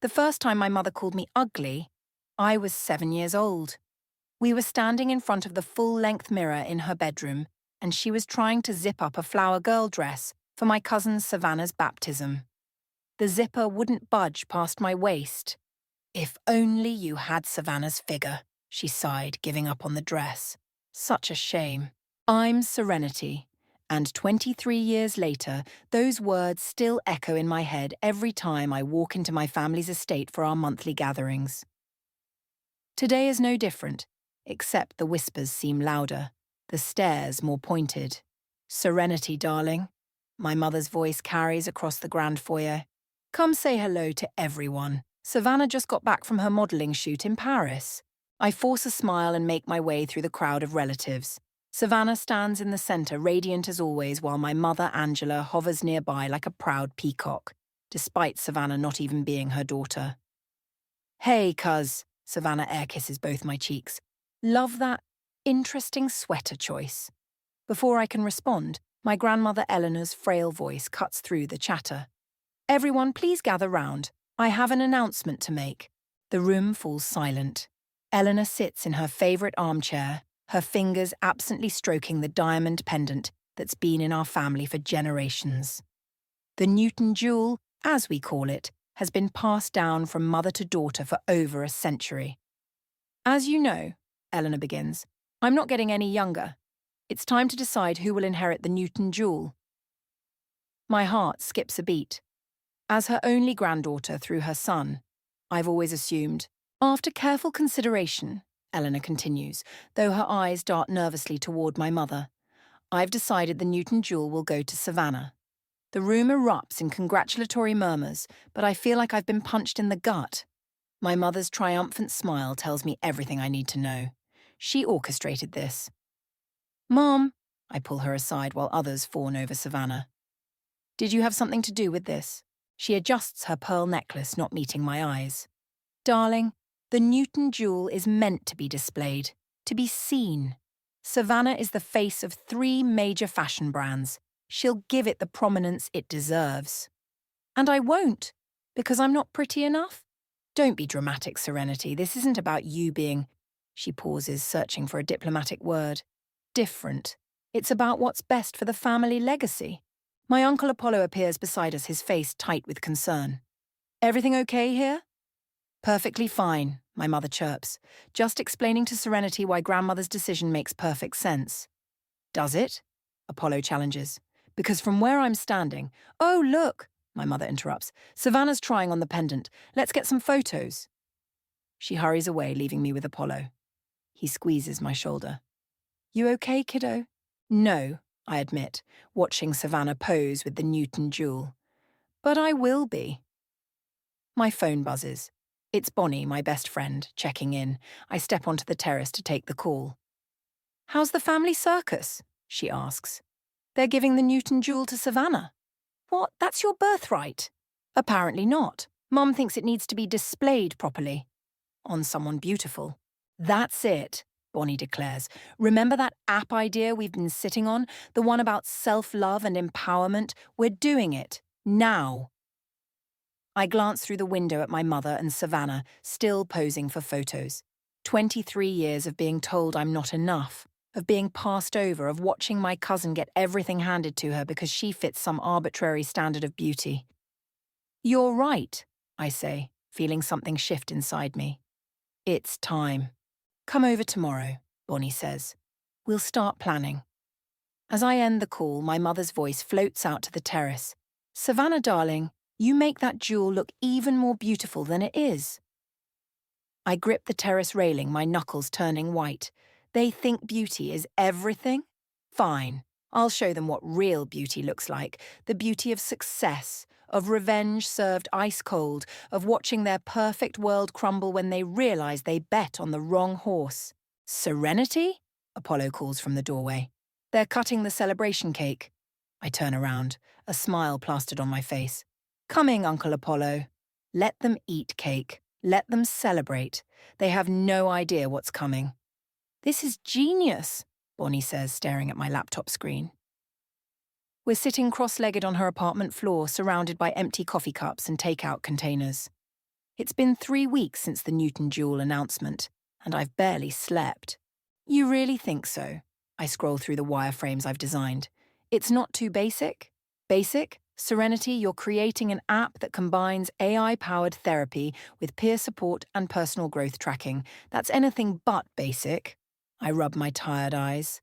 The first time my mother called me ugly, I was 7 years old. We were standing in front of the full-length mirror in her bedroom, and she was trying to zip up a flower girl dress for my cousin Savannah's baptism. The zipper wouldn't budge past my waist. If only you had Savannah's figure, she sighed, giving up on the dress. Such a shame. I'm Serenity, and 23 years later, those words still echo in my head every time I walk into my family's estate for our monthly gatherings. Today is no different, except the whispers seem louder, the stares more pointed. Serenity, darling, my mother's voice carries across the grand foyer. Come say hello to everyone. Savannah just got back from her modelling shoot in Paris. I force a smile and make my way through the crowd of relatives. Savannah stands in the centre, radiant as always, while my mother, Angela, hovers nearby like a proud peacock, despite Savannah not even being her daughter. Hey, cuz, Savannah air kisses both my cheeks. Love that interesting sweater choice. Before I can respond, my grandmother Eleanor's frail voice cuts through the chatter. Everyone, please gather round. I have an announcement to make. The room falls silent. Eleanor sits in her favourite armchair, her fingers absently stroking the diamond pendant that's been in our family for generations. The Newton jewel, as we call it, has been passed down from mother to daughter for over a century. As you know, Eleanor begins, I'm not getting any younger. It's time to decide who will inherit the Newton jewel. My heart skips a beat. As her only granddaughter through her son, I've always assumed, after careful consideration, Eleanor continues, though her eyes dart nervously toward my mother, I've decided the Newton jewel will go to Savannah. The room erupts in congratulatory murmurs, but I feel like I've been punched in the gut. My mother's triumphant smile tells me everything I need to know. She orchestrated this. Mom, I pull her aside while others fawn over Savannah. Did you have something to do with this? She adjusts her pearl necklace, not meeting my eyes. Darling, the Newton jewel is meant to be displayed, to be seen. Savannah is the face of 3 major fashion brands. She'll give it the prominence it deserves. And I won't, because I'm not pretty enough? Don't be dramatic, Serenity. This isn't about you being, she pauses, searching for a diplomatic word, different. It's about what's best for the family legacy. My Uncle Apollo appears beside us, his face tight with concern. Everything okay here? Perfectly fine, my mother chirps, just explaining to Serenity why Grandmother's decision makes perfect sense. Does it? Apollo challenges. Because from where I'm standing, oh, look, my mother interrupts. Savannah's trying on the pendant. Let's get some photos. She hurries away, leaving me with Apollo. He squeezes my shoulder. You okay, kiddo? No, I admit, watching Savannah pose with the Newton jewel. But I will be. My phone buzzes. It's Bonnie, my best friend, checking in. I step onto the terrace to take the call. How's the family circus? She asks. They're giving the Newton jewel to Savannah. What? That's your birthright? Apparently not. Mum thinks it needs to be displayed properly. On someone beautiful. That's it, Bonnie declares. Remember that app idea we've been sitting on? The one about self-love and empowerment? We're doing it. Now. I glance through the window at my mother and Savannah, still posing for photos. 23 years of being told I'm not enough, of being passed over, of watching my cousin get everything handed to her because she fits some arbitrary standard of beauty. You're right, I say, feeling something shift inside me. It's time. Come over tomorrow, Bonnie says. We'll start planning. As I end the call, my mother's voice floats out to the terrace. Savannah, darling, you make that jewel look even more beautiful than it is. I grip the terrace railing, my knuckles turning white. They think beauty is everything? Fine. I'll show them what real beauty looks like. The beauty of success, of revenge served ice cold, of watching their perfect world crumble when they realize they bet on the wrong horse. Serenity? Apollo calls from the doorway. They're cutting the celebration cake. I turn around, a smile plastered on my face. Coming, Uncle Apollo. Let them eat cake. Let them celebrate. They have no idea what's coming. This is genius, Bonnie says, staring at my laptop screen. We're sitting cross-legged on her apartment floor, surrounded by empty coffee cups and takeout containers. It's been 3 weeks since the Newton Jewel announcement, and I've barely slept. You really think so? I scroll through the wireframes I've designed. It's not too basic? Basic? Serenity, you're creating an app that combines AI-powered therapy with peer support and personal growth tracking. That's anything but basic. I rub my tired eyes.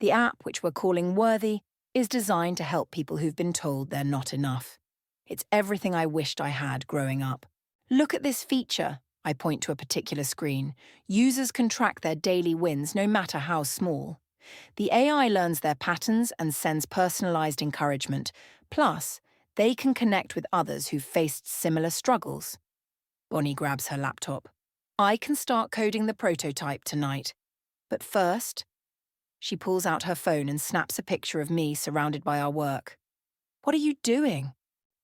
The app, which we're calling Worthy, is designed to help people who've been told they're not enough. It's everything I wished I had growing up. Look at this feature. I point to a particular screen. Users can track their daily wins, no matter how small. The AI learns their patterns and sends personalized encouragement. Plus, they can connect with others who've faced similar struggles. Bonnie grabs her laptop. I can start coding the prototype tonight. But first, she pulls out her phone and snaps a picture of me surrounded by our work. What are you doing?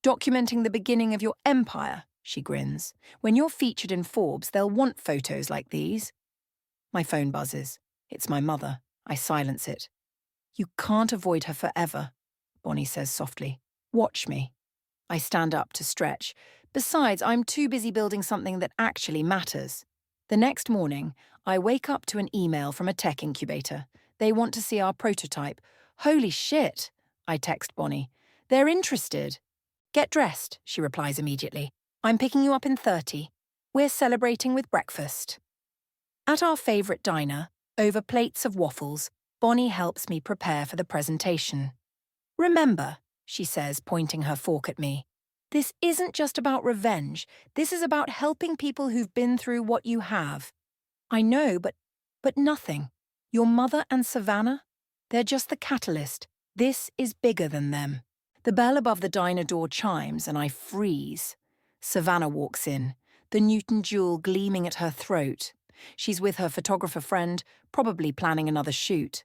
Documenting the beginning of your empire, she grins. When you're featured in Forbes, they'll want photos like these. My phone buzzes. It's my mother. I silence it. You can't avoid her forever, Bonnie says softly. Watch me. I stand up to stretch. Besides, I'm too busy building something that actually matters. The next morning, I wake up to an email from a tech incubator. They want to see our prototype. Holy shit, I text Bonnie. They're interested. Get dressed, she replies immediately. I'm picking you up in 30. We're celebrating with breakfast. At our favourite diner, over plates of waffles, Bonnie helps me prepare for the presentation. Remember, she says, pointing her fork at me, this isn't just about revenge. This is about helping people who've been through what you have. I know, but nothing. Your mother and Savannah? They're just the catalyst. This is bigger than them. The bell above the diner door chimes and I freeze. Savannah walks in, the Newton Jewel gleaming at her throat. She's with her photographer friend, probably planning another shoot.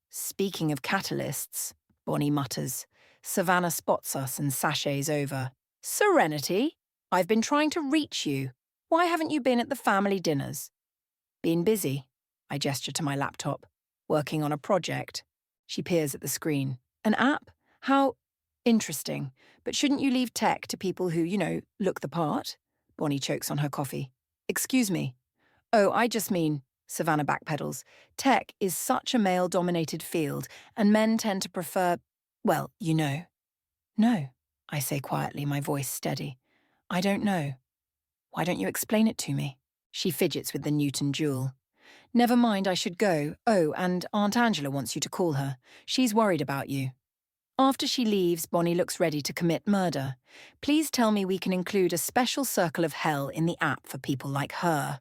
Speaking of catalysts, Bonnie mutters. Savannah spots us and sachets over. Serenity, I've been trying to reach you. Why haven't you been at the family dinners? Been busy. I gesture to my laptop, working on a project. She peers at the screen. An app? How interesting. But shouldn't you leave tech to people who, look the part? Bonnie chokes on her coffee. Excuse me. Oh, I just mean, Savannah backpedals. Tech is such a male-dominated field, and men tend to prefer, well, you know. No, I say quietly, my voice steady. I don't know. Why don't you explain it to me? She fidgets with the Newton Jewel. Never mind, I should go. Oh, and Aunt Angela wants you to call her. She's worried about you. After she leaves, Bonnie looks ready to commit murder. Please tell me we can include a special circle of hell in the app for people like her.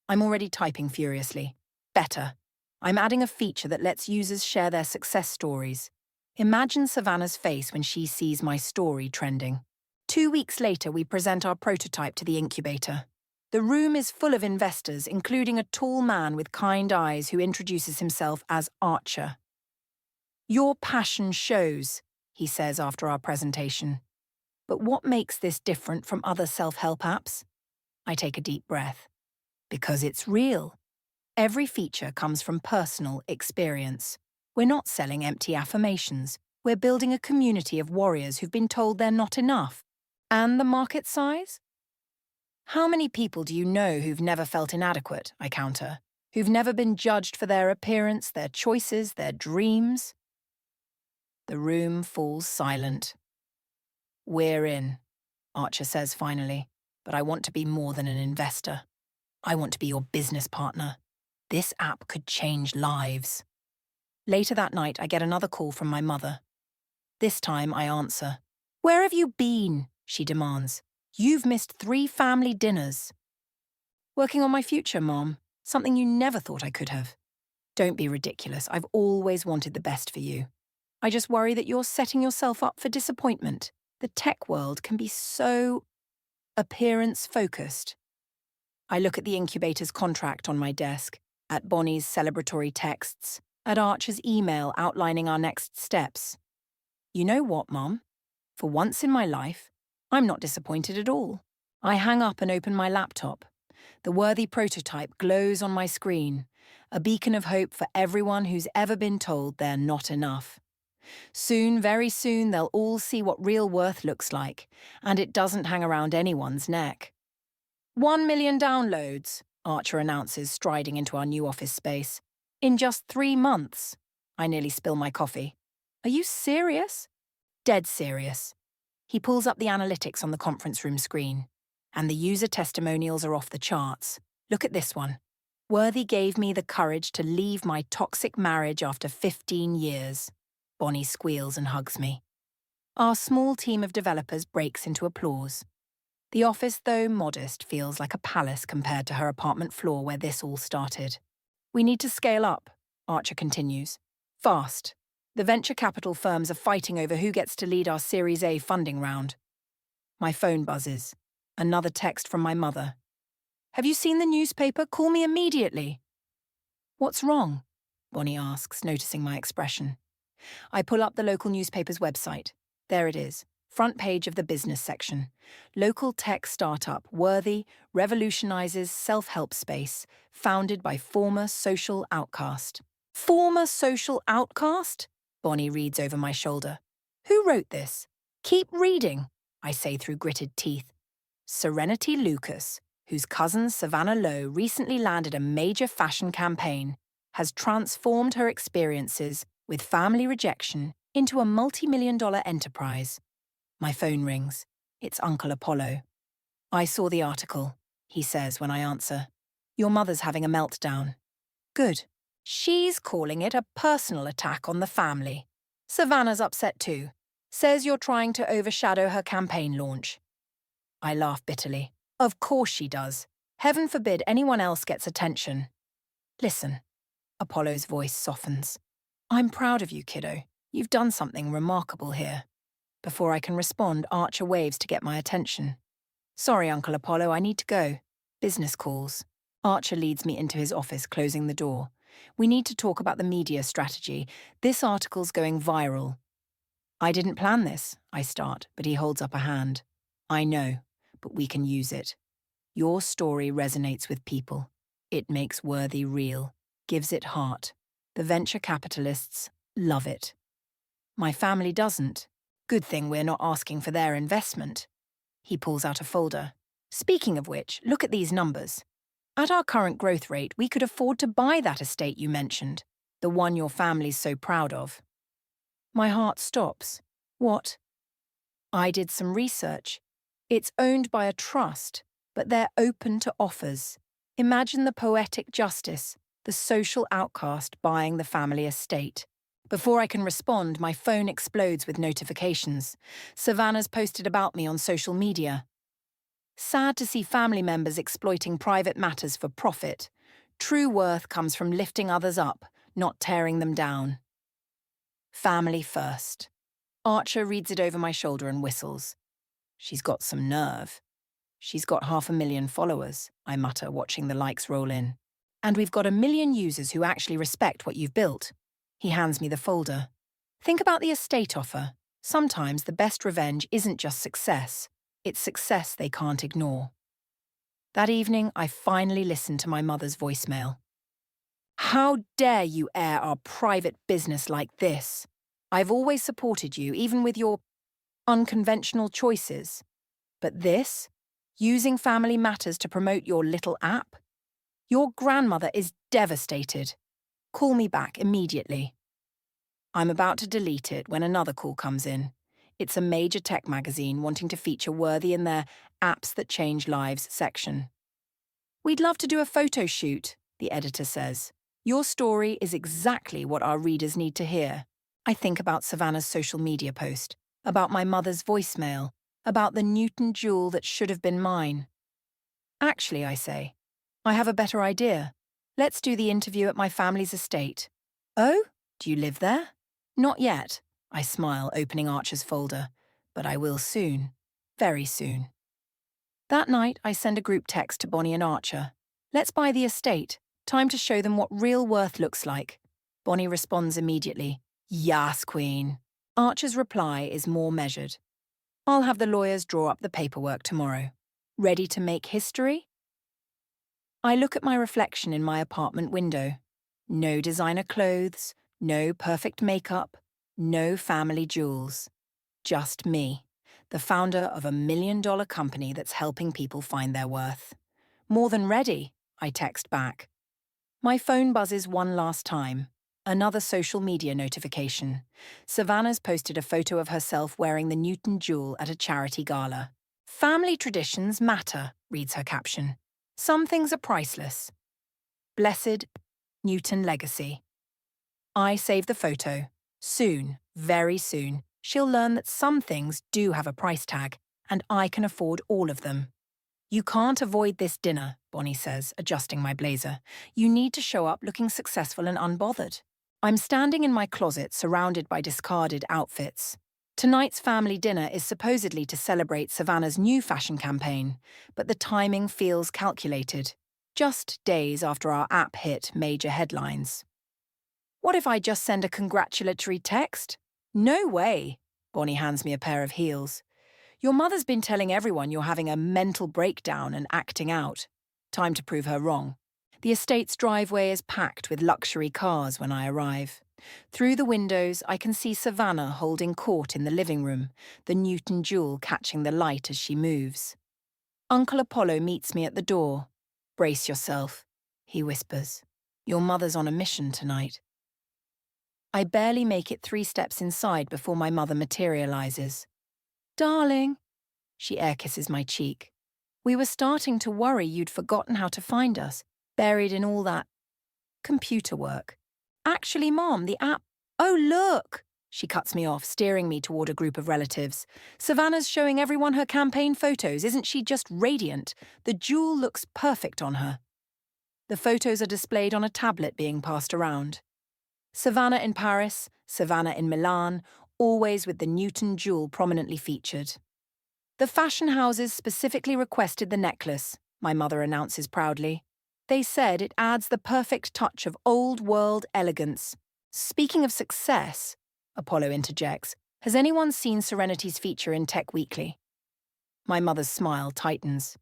I'm already typing furiously. Better. I'm adding a feature that lets users share their success stories. Imagine Savannah's face when she sees my story trending. 2 weeks later, we present our prototype to the incubator. The room is full of investors, including a tall man with kind eyes who introduces himself as Archer. Your passion shows, he says after our presentation. But what makes this different from other self-help apps? I take a deep breath. Because it's real. Every feature comes from personal experience. We're not selling empty affirmations. We're building a community of warriors who've been told they're not enough. And the market size? How many people do you know who've never felt inadequate, I counter, who've never been judged for their appearance, their choices, their dreams? The room falls silent. We're in, Archer says finally, but I want to be more than an investor. I want to be your business partner. This app could change lives. Later that night, I get another call from my mother. This time, I answer. Where have you been? She demands. You've missed 3 family dinners. Working on my future, Mom. Something you never thought I could have. Don't be ridiculous. I've always wanted the best for you. I just worry that you're setting yourself up for disappointment. The tech world can be so appearance-focused. I look at the incubator's contract on my desk, at Bonnie's celebratory texts, at Archer's email outlining our next steps. You know what, Mom? For once in my life, I'm not disappointed at all. I hang up and open my laptop. The Worthy prototype glows on my screen, a beacon of hope for everyone who's ever been told they're not enough. Soon, very soon, they'll all see what real worth looks like, and it doesn't hang around anyone's neck. 1 million downloads, Archer announces, striding into our new office space. In just 3 months. I nearly spill my coffee. Are you serious? Dead serious. He pulls up the analytics on the conference room screen. And the user testimonials are off the charts. Look at this one. Worthy gave me the courage to leave my toxic marriage after 15 years. Bonnie squeals and hugs me. Our small team of developers breaks into applause. The office, though modest, feels like a palace compared to her apartment floor where this all started. We need to scale up, Archer continues. Fast. The venture capital firms are fighting over who gets to lead our Series A funding round. My phone buzzes. Another text from my mother. Have you seen the newspaper? Call me immediately. What's wrong? Bonnie asks, noticing my expression. I pull up the local newspaper's website. There it is, front page of the business section. Local tech startup Worthy revolutionizes self-help space, founded by former social outcast. Former social outcast? Bonnie reads over my shoulder. Who wrote this? Keep reading, I say through gritted teeth. Serenity Lucas, whose cousin Savannah Lowe recently landed a major fashion campaign, has transformed her experiences with family rejection into a multi-million-dollar enterprise. My phone rings. It's Uncle Apollo. I saw the article, he says when I answer. Your mother's having a meltdown. Good. She's calling it a personal attack on the family. Savannah's upset too. Says you're trying to overshadow her campaign launch. I laugh bitterly. Of course she does. Heaven forbid anyone else gets attention. Listen. Apollo's voice softens. I'm proud of you, kiddo. You've done something remarkable here. Before I can respond, Archer waves to get my attention. Sorry, Uncle Apollo, I need to go. Business calls. Archer leads me into his office, closing the door. We need to talk about the media strategy. This article's going viral. I didn't plan this, I start, but he holds up a hand. I know, but we can use it. Your story resonates with people. It makes Worthy real, gives it heart. The venture capitalists love it. My family doesn't. Good thing we're not asking for their investment. He pulls out a folder. Speaking of which, look at these numbers. At our current growth rate, we could afford to buy that estate you mentioned, the one your family's so proud of. My heart stops. What? I did some research. It's owned by a trust, but they're open to offers. Imagine the poetic justice, the social outcast buying the family estate. Before I can respond, my phone explodes with notifications. Savannah's posted about me on social media. Sad to see family members exploiting private matters for profit. True worth comes from lifting others up, not tearing them down. Family first. Archer reads it over my shoulder and whistles. She's got some nerve. She's got 500,000 followers, I mutter, watching the likes roll in. And we've got 1 million users who actually respect what you've built. He hands me the folder. Think about the estate offer. Sometimes the best revenge isn't just success. It's success they can't ignore. That evening, I finally listened to my mother's voicemail. How dare you air our private business like this? I've always supported you, even with your unconventional choices. But this? Using family matters to promote your little app? Your grandmother is devastated. Call me back immediately. I'm about to delete it when another call comes in. It's a major tech magazine wanting to feature Worthy in their Apps That Change Lives section. We'd love to do a photo shoot, the editor says. Your story is exactly what our readers need to hear. I think about Savannah's social media post, about my mother's voicemail, about the Newton jewel that should have been mine. Actually, I say, I have a better idea. Let's do the interview at my family's estate. Oh, do you live there? Not yet, I smile, opening Archer's folder. But I will soon. Very soon. That night, I send a group text to Bonnie and Archer. Let's buy the estate. Time to show them what real worth looks like. Bonnie responds immediately. Yas, Queen. Archer's reply is more measured. I'll have the lawyers draw up the paperwork tomorrow. Ready to make history? I look at my reflection in my apartment window. No designer clothes, no perfect makeup, No family jewels. Just me, the founder of $1 million company that's helping people find their worth. More than ready, I text back. My phone buzzes one last time. Another social media notification. Savannah's posted a photo of herself wearing the Newton jewel at a charity gala. Family traditions matter, reads her caption. Some things are priceless. Blessed Newton legacy. I save the photo. Soon, very soon, she'll learn that some things do have a price tag, and I can afford all of them. You can't avoid this dinner, Bonnie says, adjusting my blazer. You need to show up looking successful and unbothered. I'm standing in my closet surrounded by discarded outfits. Tonight's family dinner is supposedly to celebrate Savannah's new fashion campaign, but the timing feels calculated. Just days after our app hit major headlines. What if I just send a congratulatory text? No way. Bonnie hands me a pair of heels. Your mother's been telling everyone you're having a mental breakdown and acting out. Time to prove her wrong. The estate's driveway is packed with luxury cars when I arrive. Through the windows, I can see Savannah holding court in the living room, the Newton jewel catching the light as she moves. Uncle Apollo meets me at the door. Brace yourself, he whispers. Your mother's on a mission tonight. I barely make it 3 steps inside before my mother materializes. Darling, she air kisses my cheek. We were starting to worry you'd forgotten how to find us, buried in all that computer work. Actually, Mom, the app... Oh, look! She cuts me off, steering me toward a group of relatives. Savannah's showing everyone her campaign photos. Isn't she just radiant? The jewel looks perfect on her. The photos are displayed on a tablet being passed around. Savannah in Paris, Savannah in Milan, always with the Newton jewel prominently featured. The fashion houses specifically requested the necklace, my mother announces proudly. They said it adds the perfect touch of old-world elegance. Speaking of success, Apollo interjects, has anyone seen Serenity's feature in Tech Weekly? My mother's smile tightens.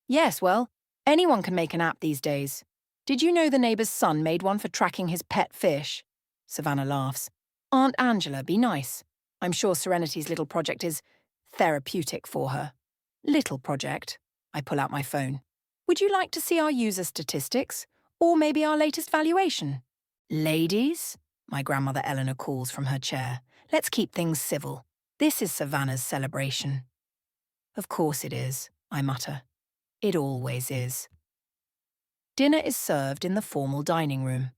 Yes, well, anyone can make an app these days. Did you know the neighbour's son made one for tracking his pet fish? Savannah laughs. Aunt Angela, be nice. I'm sure Serenity's little project is therapeutic for her. Little project. I pull out my phone. Would you like to see our user statistics? Or maybe our latest valuation? Ladies, my grandmother Eleanor calls from her chair. Let's keep things civil. This is Savannah's celebration. Of course it is, I mutter. It always is. Dinner is served in the formal dining room.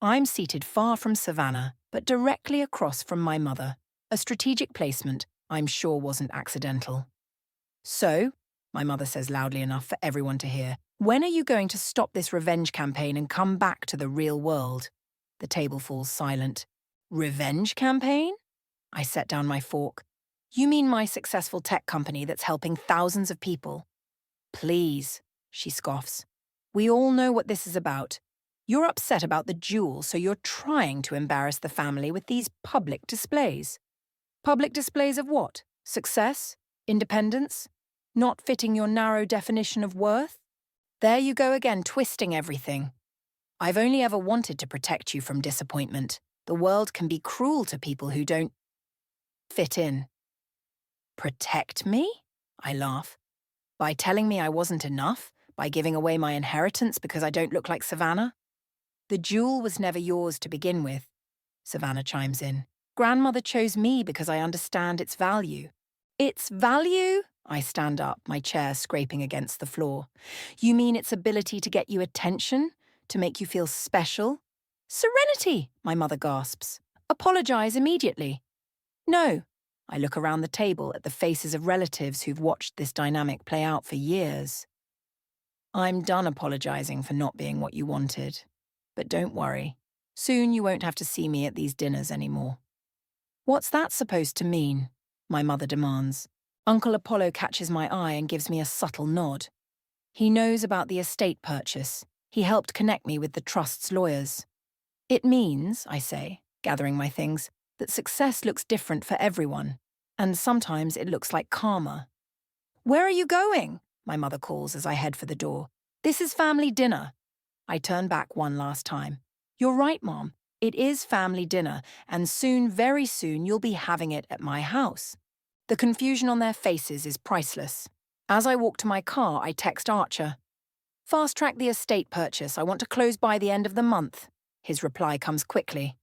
I'm seated far from Savannah, but directly across from my mother. A strategic placement I'm sure wasn't accidental. So, my mother says loudly enough for everyone to hear, when are you going to stop this revenge campaign and come back to the real world? The table falls silent. Revenge campaign? I set down my fork. You mean my successful tech company that's helping thousands of people? Please, she scoffs. We all know what this is about. You're upset about the jewel, so you're trying to embarrass the family with these public displays. Public displays of what? Success? Independence? Not fitting your narrow definition of worth? There you go again, twisting everything. I've only ever wanted to protect you from disappointment. The world can be cruel to people who don't fit in. Protect me? I laugh. By telling me I wasn't enough? By giving away my inheritance because I don't look like Savannah? The jewel was never yours to begin with, Savannah chimes in. Grandmother chose me because I understand its value. Its value? I stand up, my chair scraping against the floor. You mean its ability to get you attention? To make you feel special? Serenity, my mother gasps. Apologize immediately. No. I look around the table at the faces of relatives who've watched this dynamic play out for years. I'm done apologizing for not being what you wanted. But don't worry. Soon you won't have to see me at these dinners anymore. What's that supposed to mean? My mother demands. Uncle Apollo catches my eye and gives me a subtle nod. He knows about the estate purchase. He helped connect me with the trust's lawyers. It means, I say, gathering my things, that success looks different for everyone, and sometimes it looks like karma. Where are you going? My mother calls as I head for the door. This is family dinner. I turn back one last time. You're right, Mom. It is family dinner, and soon, very soon, you'll be having it at my house. The confusion on their faces is priceless. As I walk to my car, I text Archer. Fast-track the estate purchase. I want to close by the end of the month. His reply comes quickly.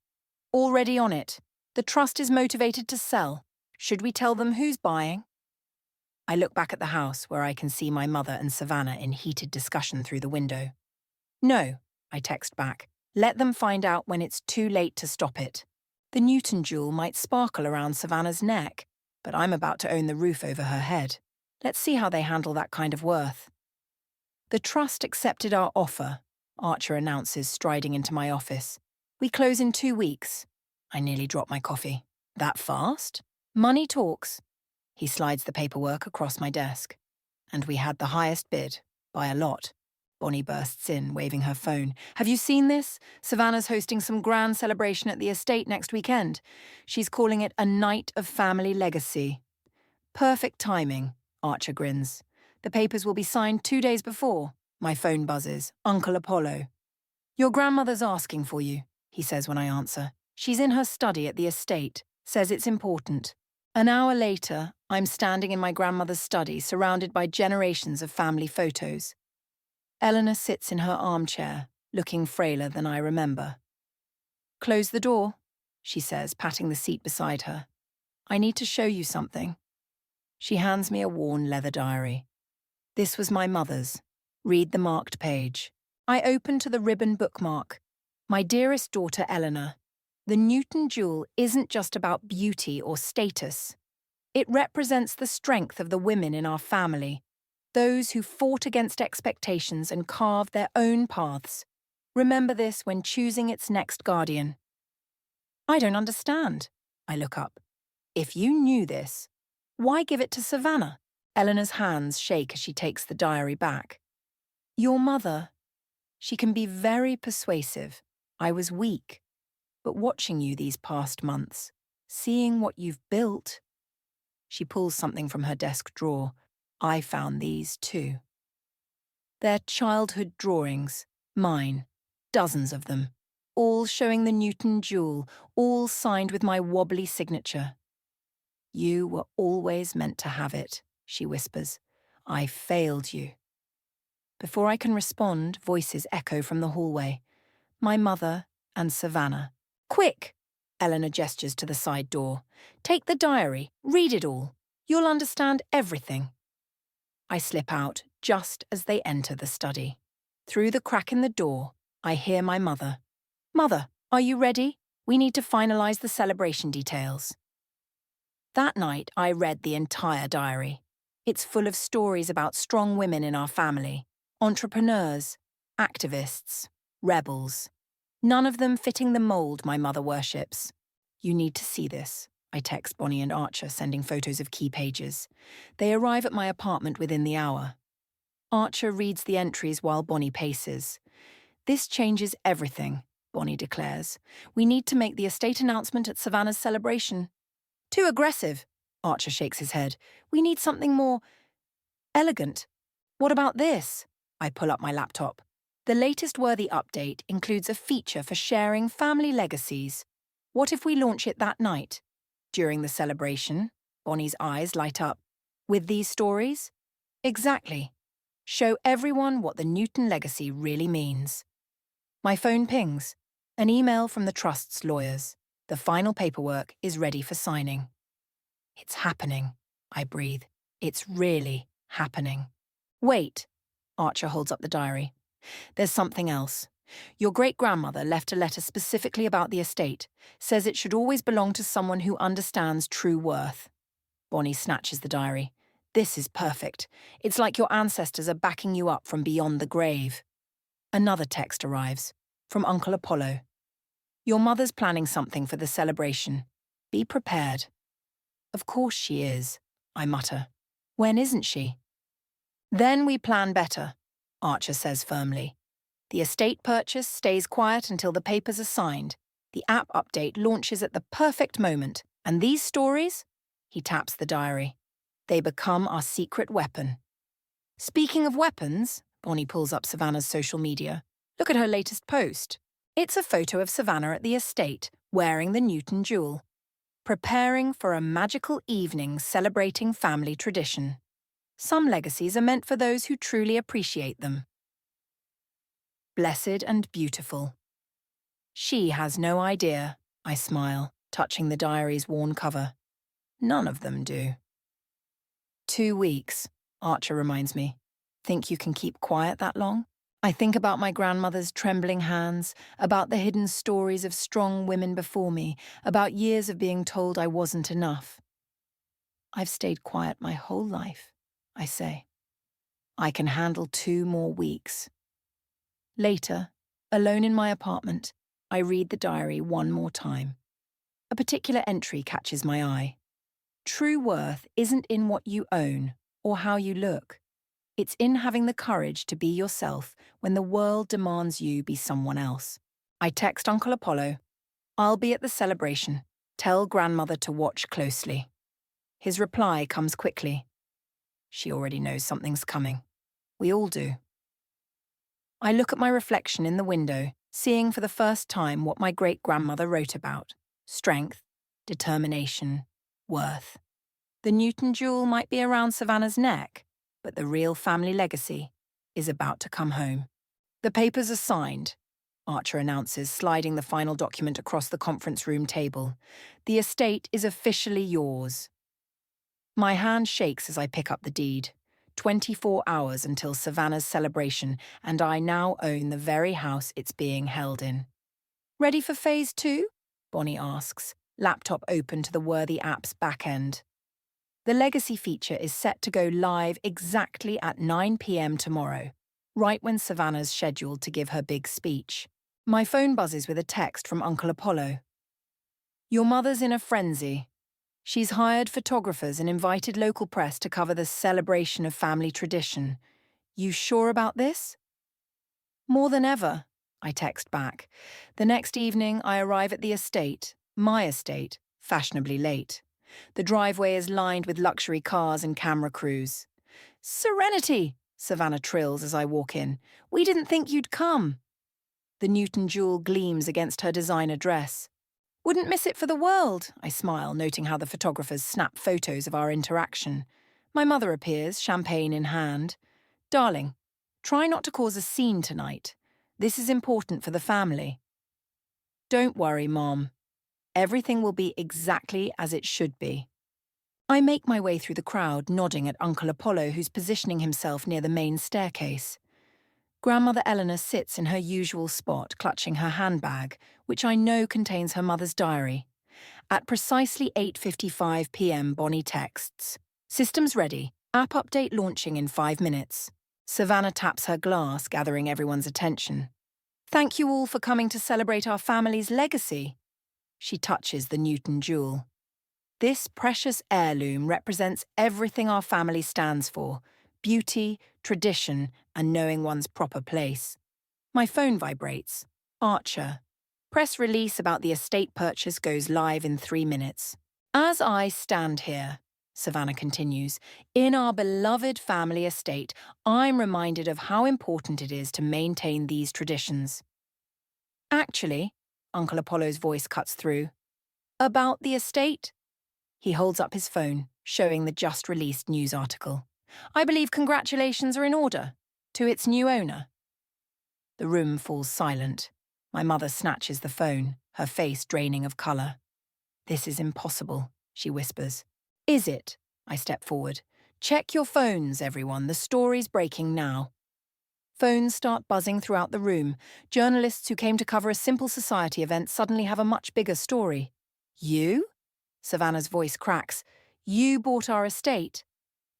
Already on it. The trust is motivated to sell. Should we tell them who's buying? I look back at the house where I can see my mother and Savannah in heated discussion through the window. No, I text back. Let them find out when it's too late to stop it. The Newton jewel might sparkle around Savannah's neck, but I'm about to own the roof over her head. Let's see how they handle that kind of worth. The trust accepted our offer, Archer announces, striding into my office. We close in 2 weeks. I nearly drop my coffee. That fast? Money talks. He slides the paperwork across my desk. And we had the highest bid, by a lot. Bonnie bursts in, waving her phone. Have you seen this? Savannah's hosting some grand celebration at the estate next weekend. She's calling it a night of family legacy. Perfect timing, Archer grins. The papers will be signed 2 days before. My phone buzzes. Uncle Apollo. Your grandmother's asking for you, he says when I answer. She's in her study at the estate. Says it's important. An hour later, I'm standing in my grandmother's study, surrounded by generations of family photos. Eleanor sits in her armchair, looking frailer than I remember. Close the door, she says, patting the seat beside her. I need to show you something. She hands me a worn leather diary. This was my mother's. Read the marked page. I open to the ribbon bookmark. My dearest daughter Eleanor, the Newton jewel isn't just about beauty or status. It represents the strength of the women in our family, those who fought against expectations and carved their own paths. Remember this when choosing its next guardian. I don't understand. I look up. If you knew this, why give it to Savannah? Eleanor's hands shake as she takes the diary back. Your mother. She can be very persuasive. I was weak. But watching you these past months, seeing what you've built. She pulls something from her desk drawer. I found these too. They're childhood drawings, mine, dozens of them, all showing the Newton jewel, all signed with my wobbly signature. You were always meant to have it, she whispers. I failed you. Before I can respond, voices echo from the hallway. My mother and Savannah. Quick! Eleanor gestures to the side door. Take the diary, read it all. You'll understand everything. I slip out just as they enter the study. Through the crack in the door, I hear my mother. Mother, are you ready? We need to finalize the celebration details. That night, I read the entire diary. It's full of stories about strong women in our family, entrepreneurs, activists, rebels. None of them fitting the mold my mother worships. You need to see this, I text Bonnie and Archer, sending photos of key pages. They arrive at my apartment within the hour. Archer reads the entries while Bonnie paces. This changes everything, Bonnie declares. We need to make the estate announcement at Savannah's celebration. Too aggressive, Archer shakes his head. We need something more elegant. What about this? I pull up my laptop. The latest worthy update includes a feature for sharing family legacies. What if we launch it that night? During the celebration, Bonnie's eyes light up. With these stories? Exactly. Show everyone what the Newton legacy really means. My phone pings. An email from the trust's lawyers. The final paperwork is ready for signing. It's happening, I breathe. It's really happening. Wait, Archer holds up the diary. There's something else. Your great-grandmother left a letter specifically about the estate, says it should always belong to someone who understands true worth. Bonnie snatches the diary. This is perfect. It's like your ancestors are backing you up from beyond the grave. Another text arrives, from Uncle Apollo. Your mother's planning something for the celebration. Be prepared. Of course she is, I mutter. When isn't she? Then we plan better, Archer says firmly. The estate purchase stays quiet until the papers are signed. The app update launches at the perfect moment. And these stories? He taps the diary. They become our secret weapon. Speaking of weapons, Bonnie pulls up Savannah's social media. Look at her latest post. It's a photo of Savannah at the estate, wearing the Newton jewel, preparing for a magical evening celebrating family tradition. Some legacies are meant for those who truly appreciate them. Blessed and beautiful. She has no idea, I smile, touching the diary's worn cover. None of them do. 2 weeks, Archer reminds me. Think you can keep quiet that long? I think about my grandmother's trembling hands, about the hidden stories of strong women before me, about years of being told I wasn't enough. I've stayed quiet my whole life, I say. I can handle 2 more weeks. Later, alone in my apartment, I read the diary one more time. A particular entry catches my eye. True worth isn't in what you own or how you look. It's in having the courage to be yourself when the world demands you be someone else. I text Uncle Apollo. I'll be at the celebration. Tell grandmother to watch closely. His reply comes quickly. She already knows something's coming. We all do. I look at my reflection in the window, seeing for the first time what my great-grandmother wrote about: strength, determination, worth. The Newton jewel might be around Savannah's neck, but the real family legacy is about to come home. The papers are signed, Archer announces, sliding the final document across the conference room table. The estate is officially yours. My hand shakes as I pick up the deed. 24 hours until Savannah's celebration, and I now own the very house it's being held in. Ready for phase 2? Bonnie asks, laptop open to the Worthy app's back end. The legacy feature is set to go live exactly at 9 p.m. tomorrow, right when Savannah's scheduled to give her big speech. My phone buzzes with a text from Uncle Apollo. Your mother's in a frenzy. She's hired photographers and invited local press to cover the celebration of family tradition. You sure about this? More than ever, I text back. The next evening, I arrive at the estate, my estate, fashionably late. The driveway is lined with luxury cars and camera crews. Serenity, Savannah trills as I walk in. We didn't think you'd come. The Newton jewel gleams against her designer dress. Wouldn't miss it for the world, I smile, noting how the photographers snap photos of our interaction. My mother appears, champagne in hand. Darling, try not to cause a scene tonight. This is important for the family. Don't worry, Mom. Everything will be exactly as it should be. I make my way through the crowd, nodding at Uncle Apollo, who's positioning himself near the main staircase. Grandmother Eleanor sits in her usual spot, clutching her handbag, which I know contains her mother's diary. At precisely 8:55 p.m, Bonnie texts, "Systems ready. App update launching in 5 minutes." Savannah taps her glass, gathering everyone's attention. "Thank you all for coming to celebrate our family's legacy." She touches the Newton jewel. This precious heirloom represents everything our family stands for: beauty, tradition, and knowing one's proper place. My phone vibrates. Archer. Press release about the estate purchase goes live in 3 minutes. As I stand here, Savannah continues, in our beloved family estate, I'm reminded of how important it is to maintain these traditions. Actually, Uncle Apollo's voice cuts through. About the estate? He holds up his phone, showing the just-released news article. I believe congratulations are in order. To its new owner. The room falls silent. My mother snatches the phone, her face draining of colour. This is impossible, she whispers. Is it? I step forward. Check your phones, everyone. The story's breaking now. Phones start buzzing throughout the room. Journalists who came to cover a simple society event suddenly have a much bigger story. You? Savannah's voice cracks. You bought our estate.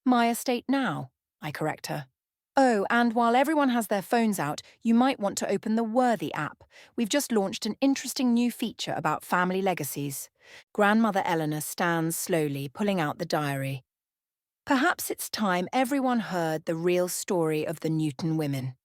My estate now, I correct her. Oh, and while everyone has their phones out, you might want to open the Worthy app. We've just launched an interesting new feature about family legacies. Grandmother Eleanor stands slowly, pulling out the diary. Perhaps it's time everyone heard the real story of the Newton women.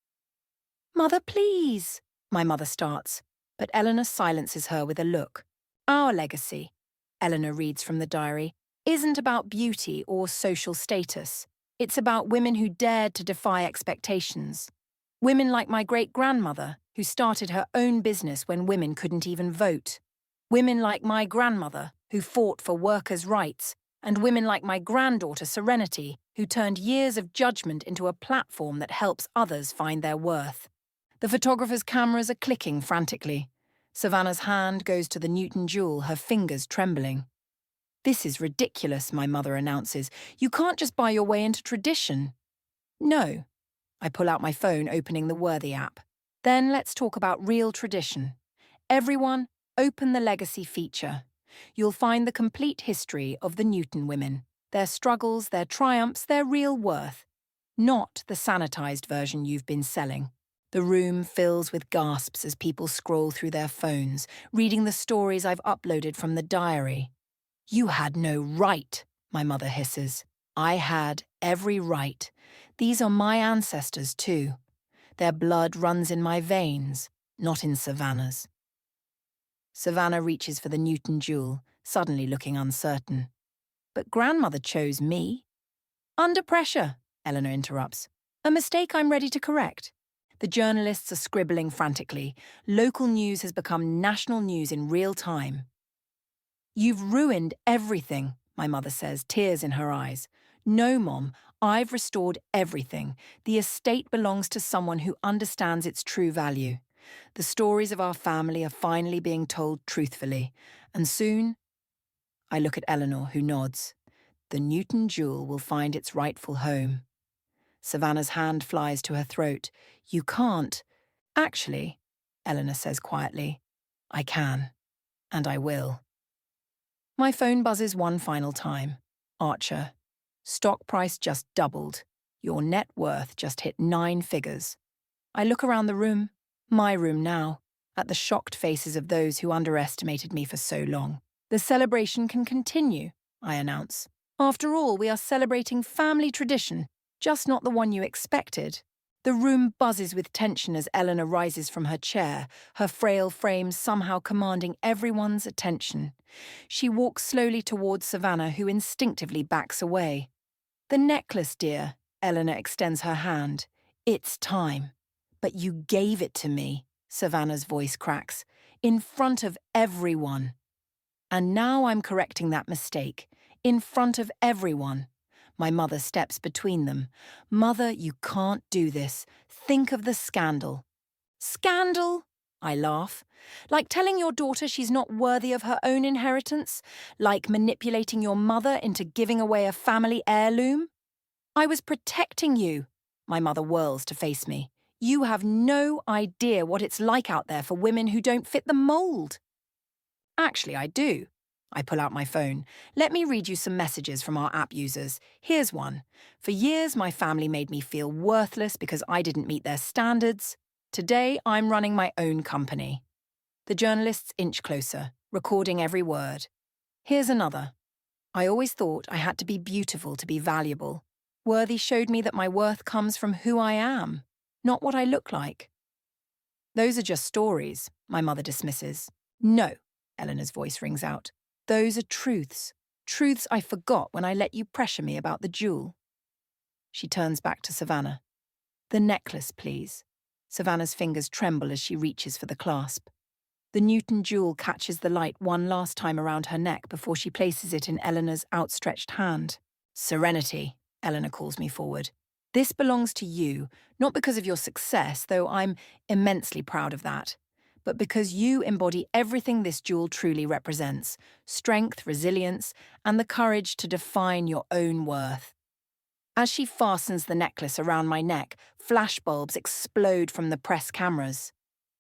Mother, please, my mother starts, but Eleanor silences her with a look. Our legacy, Eleanor reads from the diary, isn't about beauty or social status. It's about women who dared to defy expectations. Women like my great-grandmother, who started her own business when women couldn't even vote. Women like my grandmother, who fought for workers' rights. And women like my granddaughter Serenity, who turned years of judgment into a platform that helps others find their worth. The photographer's cameras are clicking frantically. Savannah's hand goes to the Newton jewel, her fingers trembling. "This is ridiculous," my mother announces. "You can't just buy your way into tradition." "No." I pull out my phone, opening the Worthy app. "Then let's talk about real tradition. Everyone, open the legacy feature. You'll find the complete history of the Newton women, their struggles, their triumphs, their real worth. Not the sanitized version you've been selling." The room fills with gasps as people scroll through their phones, reading the stories I've uploaded from the diary. "You had no right," my mother hisses. "I had every right. These are my ancestors too. Their blood runs in my veins, not in Savannah's." Savannah reaches for the Newton jewel, suddenly looking uncertain. "But grandmother chose me." "Under pressure," Eleanor interrupts. "A mistake I'm ready to correct." The journalists are scribbling frantically. Local news has become national news in real time. "You've ruined everything," my mother says, tears in her eyes. "No, Mom, I've restored everything. The estate belongs to someone who understands its true value. The stories of our family are finally being told truthfully. And soon..." I look at Eleanor, who nods. "The Newton jewel will find its rightful home." Savannah's hand flies to her throat. "You can't." "Actually," Eleanor says quietly, "I can. And I will." My phone buzzes one final time. Archer. "Stock price just doubled. Your net worth just hit 9 figures." I look around the room, my room now, at the shocked faces of those who underestimated me for so long. "The celebration can continue," I announce. "After all, we are celebrating family tradition, just not the one you expected." The room buzzes with tension as Eleanor rises from her chair, her frail frame somehow commanding everyone's attention. She walks slowly towards Savannah, who instinctively backs away. "The necklace, dear." Eleanor extends her hand. "It's time." "But you gave it to me," Savannah's voice cracks, "in front of everyone." "And now I'm correcting that mistake, in front of everyone." My mother steps between them. "Mother, you can't do this. Think of the scandal." "Scandal?" I laugh. "Like telling your daughter she's not worthy of her own inheritance? Like manipulating your mother into giving away a family heirloom?" "I was protecting you." My mother whirls to face me. "You have no idea what it's like out there for women who don't fit the mold." "Actually, I do." I pull out my phone. "Let me read you some messages from our app users. Here's one. For years, my family made me feel worthless because I didn't meet their standards. Today, I'm running my own company." The journalists inch closer, recording every word. Here's another. "I always thought I had to be beautiful to be valuable. Worthy showed me that my worth comes from who I am, not what I look like." "Those are just stories," my mother dismisses. "No," Eleanor's voice rings out. "Those are truths. Truths I forgot when I let you pressure me about the jewel." She turns back to Savannah. "The necklace, please." Savannah's fingers tremble as she reaches for the clasp. The Newton jewel catches the light one last time around her neck before she places it in Eleanor's outstretched hand. "Serenity," Eleanor calls me forward. "This belongs to you, not because of your success, though I'm immensely proud of that, but because you embody everything this jewel truly represents: strength, resilience, and the courage to define your own worth." As she fastens the necklace around my neck, flashbulbs explode from the press cameras.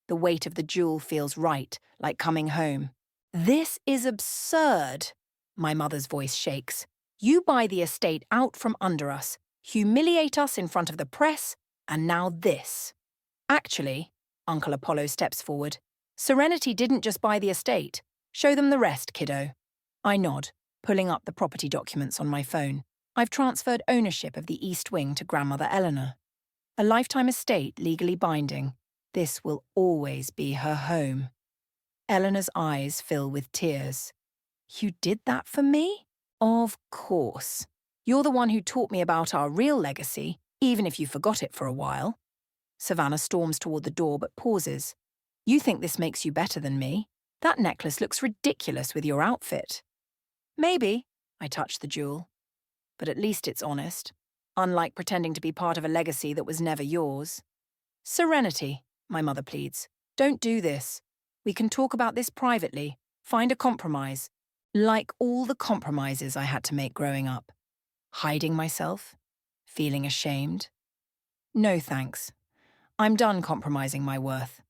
The weight of the jewel feels right, like coming home. "This is absurd." My mother's voice shakes. "You buy the estate out from under us, humiliate us in front of the press, and now this." "Actually," Uncle Apollo steps forward, "Serenity didn't just buy the estate. Show them the rest, kiddo." I nod, pulling up the property documents on my phone. I've transferred ownership of the East Wing to Grandmother Eleanor. A lifetime estate legally binding. This will always be her home. Eleanor's eyes fill with tears. "You did that for me?" "Of course. You're the one who taught me about our real legacy, even if you forgot it for a while." Savannah storms toward the door but pauses. You think this makes you better than me? That necklace looks ridiculous with your outfit. Maybe, I touch the jewel. But at least it's honest. Unlike pretending to be part of a legacy that was never yours. Serenity, my mother pleads. Don't do this. We can talk about this privately. Find a compromise. Like all the compromises I had to make growing up. Hiding myself. Feeling ashamed. No thanks. I'm done compromising my worth.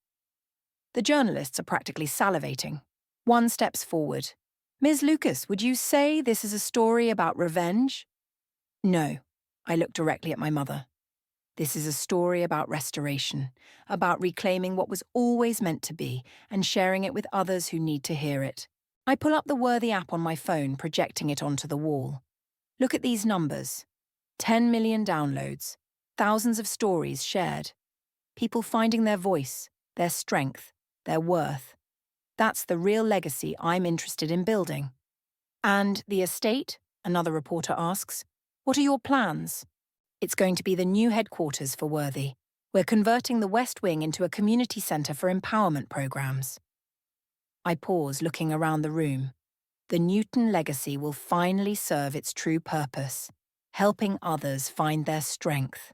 The journalists are practically salivating. One steps forward. Ms. Lucas, would you say this is a story about revenge? No. I look directly at my mother. This is a story about restoration, about reclaiming what was always meant to be and sharing it with others who need to hear it. I pull up the Worthy app on my phone, projecting it onto the wall. Look at these numbers. 10 million downloads, thousands of stories shared. People finding their voice, their strength, their worth. That's the real legacy I'm interested in building. And the estate? Another reporter asks. What are your plans? It's going to be the new headquarters for Worthy. We're converting the West Wing into a community centre for empowerment programs. I pause, looking around the room. The Newton legacy will finally serve its true purpose, helping others find their strength.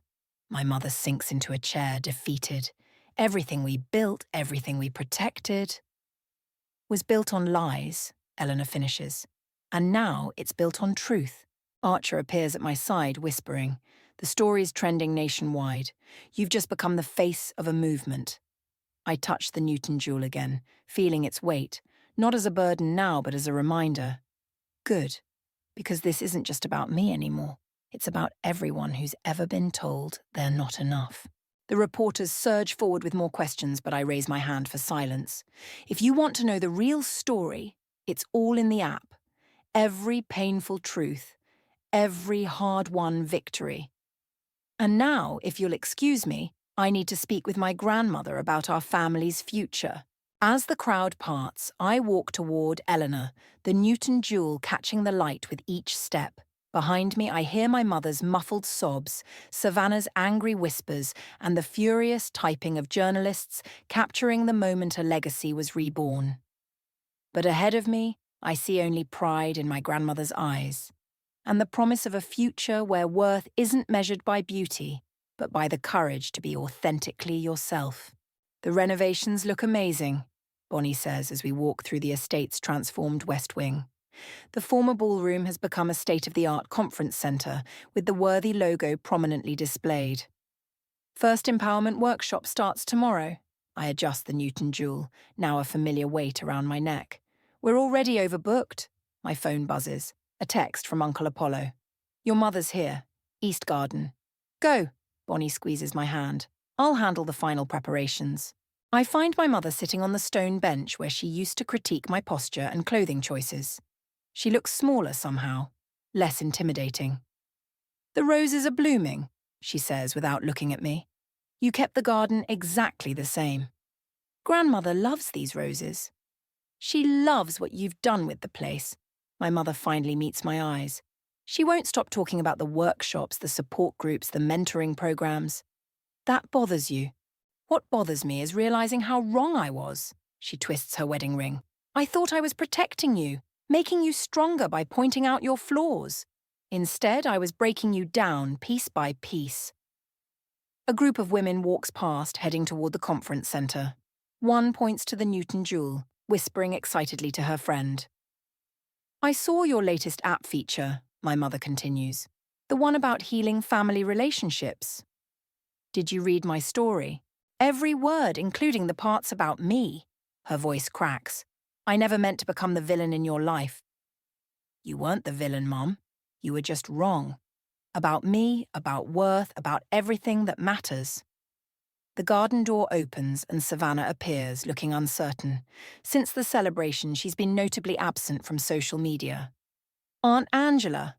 My mother sinks into a chair, defeated. Everything we built, everything we protected, was built on lies, Eleanor finishes. And now it's built on truth. Archer appears at my side, whispering, the story's trending nationwide. You've just become the face of a movement. I touch the Newton jewel again, feeling its weight, not as a burden now, but as a reminder. Good, because this isn't just about me anymore. It's about everyone who's ever been told they're not enough. The reporters surge forward with more questions, but I raise my hand for silence. If you want to know the real story, it's all in the app. Every painful truth, every hard-won victory. And now, if you'll excuse me, I need to speak with my grandmother about our family's future. As the crowd parts, I walk toward Eleanor, the Newton jewel catching the light with each step. Behind me, I hear my mother's muffled sobs, Savannah's angry whispers, and the furious typing of journalists capturing the moment a legacy was reborn. But ahead of me, I see only pride in my grandmother's eyes, and the promise of a future where worth isn't measured by beauty, but by the courage to be authentically yourself. The renovations look amazing, Bonnie says as we walk through the estate's transformed West Wing. The former ballroom has become a state-of-the-art conference centre, with the Worthy logo prominently displayed. First empowerment workshop starts tomorrow. I adjust the Newton jewel, now a familiar weight around my neck. We're already overbooked. My phone buzzes. A text from Uncle Apollo. Your mother's here. East Garden. Go. Bonnie squeezes my hand. I'll handle the final preparations. I find my mother sitting on the stone bench where she used to critique my posture and clothing choices. She looks smaller somehow, less intimidating. The roses are blooming, she says without looking at me. You kept the garden exactly the same. Grandmother loves these roses. She loves what you've done with the place. My mother finally meets my eyes. She won't stop talking about the workshops, the support groups, the mentoring programs. That bothers you. What bothers me is realizing how wrong I was. She twists her wedding ring. I thought I was protecting you, making you stronger by pointing out your flaws. Instead, I was breaking you down piece by piece. A group of women walks past, heading toward the conference centre. One points to the Newton jewel, whispering excitedly to her friend. I saw your latest app feature, my mother continues. The one about healing family relationships. Did you read my story? Every word, including the parts about me. Her voice cracks. I never meant to become the villain in your life. You weren't the villain, Mom. You were just wrong. About me, about worth, about everything that matters. The garden door opens and Savannah appears, looking uncertain. Since the celebration, she's been notably absent from social media. Aunt Angela,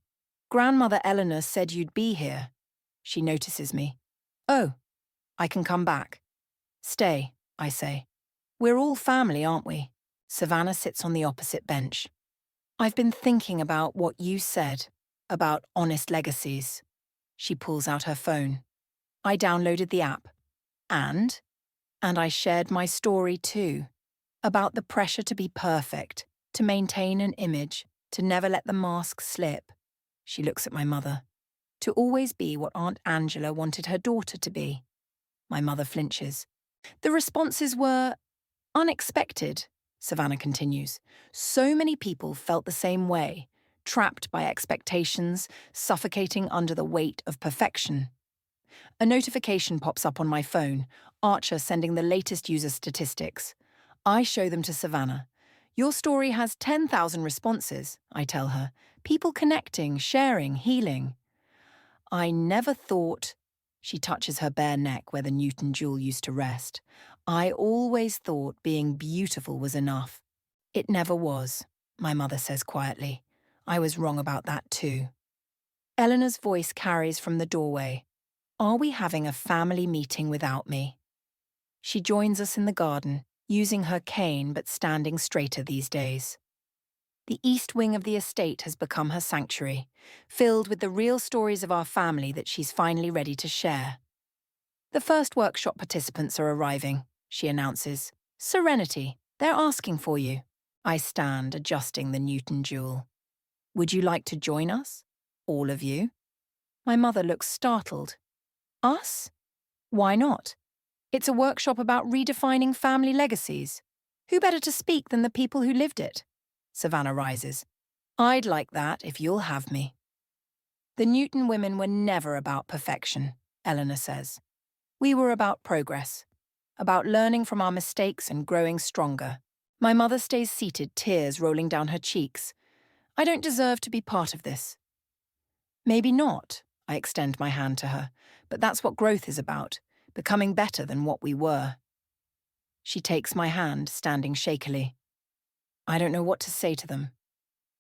Grandmother Eleanor said you'd be here. She notices me. Oh, I can come back. Stay, I say. We're all family, aren't we? Savannah sits on the opposite bench. I've been thinking about what you said, about honest legacies. She pulls out her phone. I downloaded the app. And, and I shared my story too, about the pressure to be perfect, to maintain an image, to never let the mask slip. She looks at my mother. To always be what Aunt Angela wanted her daughter to be. My mother flinches. The responses were unexpected, Savannah continues. So many people felt the same way, trapped by expectations, suffocating under the weight of perfection. A notification pops up on my phone, Archer sending the latest user statistics. I show them to Savannah. Your story has 10,000 responses, I tell her. People connecting, sharing, healing. I never thought... She touches her bare neck where the Newton jewel used to rest. I always thought being beautiful was enough. It never was, my mother says quietly. I was wrong about that too. Eleanor's voice carries from the doorway. Are we having a family meeting without me? She joins us in the garden, using her cane but standing straighter these days. The east wing of the estate has become her sanctuary, filled with the real stories of our family that she's finally ready to share. The first workshop participants are arriving, she announces. Serenity, they're asking for you. I stand, adjusting the Newton jewel. Would you like to join us? All of you? My mother looks startled. Us? Why not? It's a workshop about redefining family legacies. Who better to speak than the people who lived it? Savannah rises. I'd like that if you'll have me. The Newton women were never about perfection, Eleanor says. We were about progress, about learning from our mistakes and growing stronger. My mother stays seated, tears rolling down her cheeks. I don't deserve to be part of this. Maybe not, I extend my hand to her, but that's what growth is about, becoming better than what we were. She takes my hand, standing shakily. I don't know what to say to them.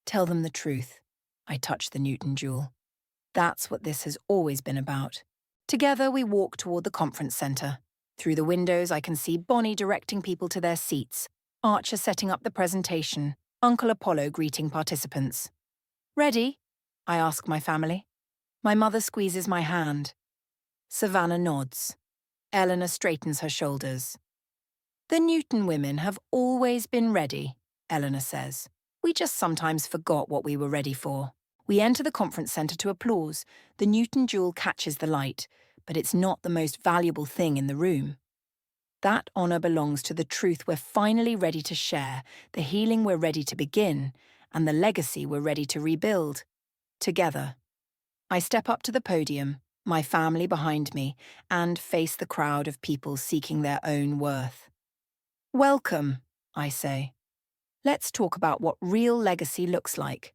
Tell them the truth. I touch the Newton jewel. That's what this has always been about. Together we walk toward the conference centre. Through the windows I can see Bonnie directing people to their seats, Archer setting up the presentation, Uncle Apollo greeting participants. Ready? I ask my family. My mother squeezes my hand. Savannah nods. Eleanor straightens her shoulders. The Newton women have always been ready, Eleanor says. We just sometimes forgot what we were ready for. We enter the conference centre to applause. The Newton jewel catches the light, but it's not the most valuable thing in the room. That honour belongs to the truth we're finally ready to share, the healing we're ready to begin, and the legacy we're ready to rebuild. Together. I step up to the podium, my family behind me, and face the crowd of people seeking their own worth. Welcome, I say. Let's talk about what real legacy looks like.